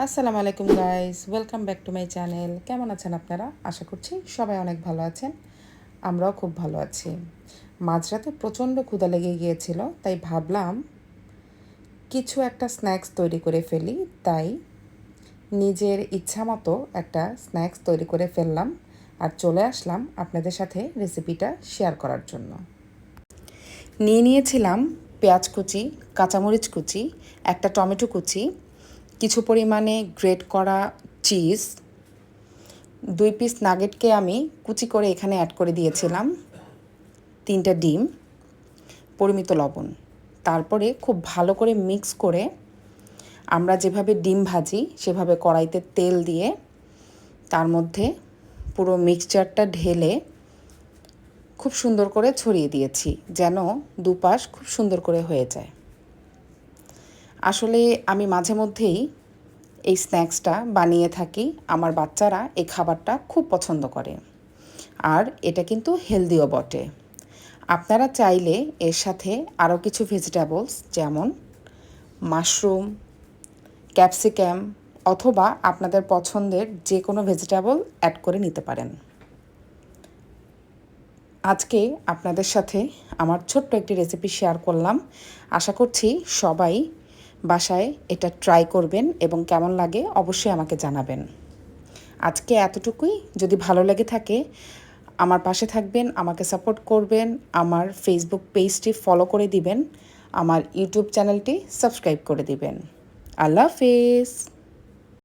আসসালামু আলাইকুম guys, welcome back to my channel. কেমন আছেন আপনারা? আশা করছি সবাই অনেক ভালো আছেন। আমরাও খুব ভালো আছি। মাঝরাতে প্রচণ্ড ক্ষুধা লেগে গিয়েছিল, তাই ভাবলাম কিছু একটা স্ন্যাক্স তৈরি করে ফেলি। তাই নিজের ইচ্ছা মতো একটা স্ন্যাক্স তৈরি করে ফেললাম আর চলে আসলাম আপনাদের সাথে রেসিপিটা শেয়ার করার জন্য। নিয়েছিলাম পেঁয়াজ কুচি, কাঁচামরিচ কুচি, একটা টমেটো কুচি, কিছু পরিমাণে গ্রেট করা চিজ, 2 পিস নাগেটকে আমি কুচি করে এখানে অ্যাড করে দিয়েছিলাম, 3টা ডিম, পরিমিত লবণ। তারপরে খুব ভালো করে মিক্স করে আমরা যেভাবে ডিম ভাজি সেভাবে কড়াইতে তেল দিয়ে তার মধ্যে পুরো মিক্সচারটা ঢেলে খুব সুন্দর করে ছড়িয়ে দিয়েছি, যেন দুপাশ খুব সুন্দর করে হয়ে যায়। আসলে আমি মাঝে মধ্যেই এই স্ন্যাক্সটা বানিয়ে থাকি। আমার বাচ্চারা এই খাবারটা খুব পছন্দ করে, আর এটা কিন্তু হেলদিও বটে। আপনারা চাইলে এর সাথে আরও কিছু ভেজিটেবলস যেমন মাশরুম, ক্যাপসিকাম অথবা আপনাদের পছন্দের যে কোনো ভেজিটেবল অ্যাড করে নিতে পারেন। আজকে আপনাদের সাথে আমার ছোট্ট একটি রেসিপি শেয়ার করলাম। আশা করছি সবাই বাসায় এটা ট্রাই করবেন এবং কেমন লাগে অবশ্যই আমাকে জানাবেন। আজকে এতটুকুই। যদি ভালো লেগে থাকে আমার পাশে থাকবেন, আমাকে সাপোর্ট করবেন, আমার ফেসবুক পেজটি ফলো করে দিবেন, আমার ইউটিউব চ্যানেলটি সাবস্ক্রাইব করে দিবেন। আল্লাহ হাফেজ।